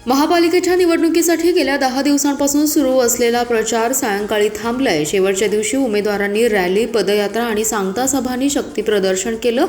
महापालिकेच्या निवडणुकीसाठी गेल्या 10 दिवसांपासून सुरू असलेला प्रचार सायंकाळी थांबलाय। शेवटच्या दिवशी उमेदवारांनी रॅली, पदयात्रा आणि सांगता सभांनी शक्ती प्रदर्शन केलं।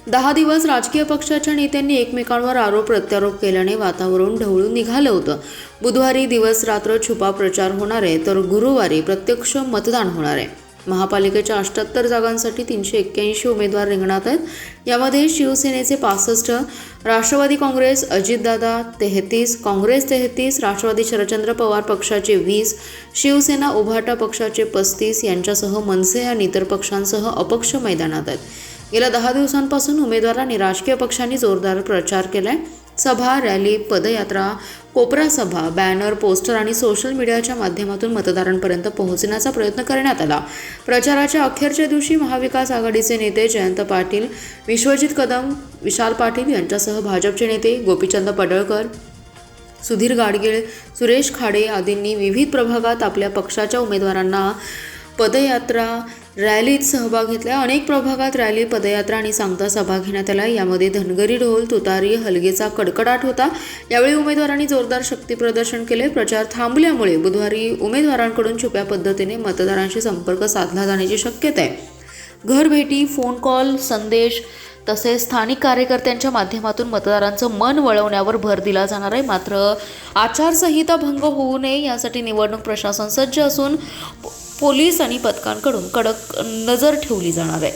10 दिवस राजकीय पक्षाच्या नेत्यांनी एकमेकांवर आरोप प्रत्यारोप केल्याने वातावरण ढवळून निघालं होतं। बुधवारी दिवस रात्र छुपा प्रचार होणार आहे, तर गुरुवारी प्रत्यक्ष मतदान होणार आहे। महापालिकेच्या 78 जागांसाठी 381 उमेदवार रिंगणात आहेत। यामध्ये शिवसेनेचे 65, राष्ट्रवादी काँग्रेस अजितदादा 33, काँग्रेस 33, राष्ट्रवादी शरदचंद्र पवार पक्षाचे 20, शिवसेना उभाटा पक्षाचे 35 यांच्यासह मनसे आणि इतर पक्षांसह अपक्ष मैदानात आहेत। गेल्या 10 दिवसांपासून उमेदवारांनी राजकीय पक्षांनी जोरदार प्रचार केलाय। सभा, रॅली, पदयात्रा, कोपरा सभा, बॅनर, पोस्टर आणि सोशल मीडियाच्या माध्यमातून मतदारांपर्यंत पोहोचण्याचा प्रयत्न करण्यात आला। प्रचाराच्या अखेरच्या दिवशी महाविकास आघाडीचे नेते जयंत पाटील, विश्वजित कदम, विशाल पाटील यांच्यासह भाजपचे नेते गोपीचंद पडळकर, सुधीर गाडगीळ, सुरेश खाडे आदींनी विविध प्रभागात आपल्या पक्षाच्या उमेदवारांना पदयात्रा, रॅलीत सहभाग घेतला। अनेक प्रभागात रॅली, पदयात्रा आणि सांगता सभा घेण्यात आल्या। यामध्ये धनगरी ढोल, तुतारी, हलगेचा कडकडाट होता। यावेळी उमेदवारांनी जोरदार शक्ती प्रदर्शन केले। प्रचार थांबल्यामुळे बुधवारी उमेदवारांकडून छुप्या पद्धतीने मतदारांशी संपर्क साधला जाण्याची शक्यता आहे। घरभेटी, फोन कॉल, संदेश तसेच स्थानिक कार्यकर्त्यांच्या माध्यमातून मतदारांचं मन वळवण्यावर भर दिला जाणार आहे। मात्र आचारसंहिता भंग होऊ नये यासाठी निवडणूक प्रशासन सज्ज असून पोलीस आणि पथकांकडून कडक नजर ठेवली जाणार आहे।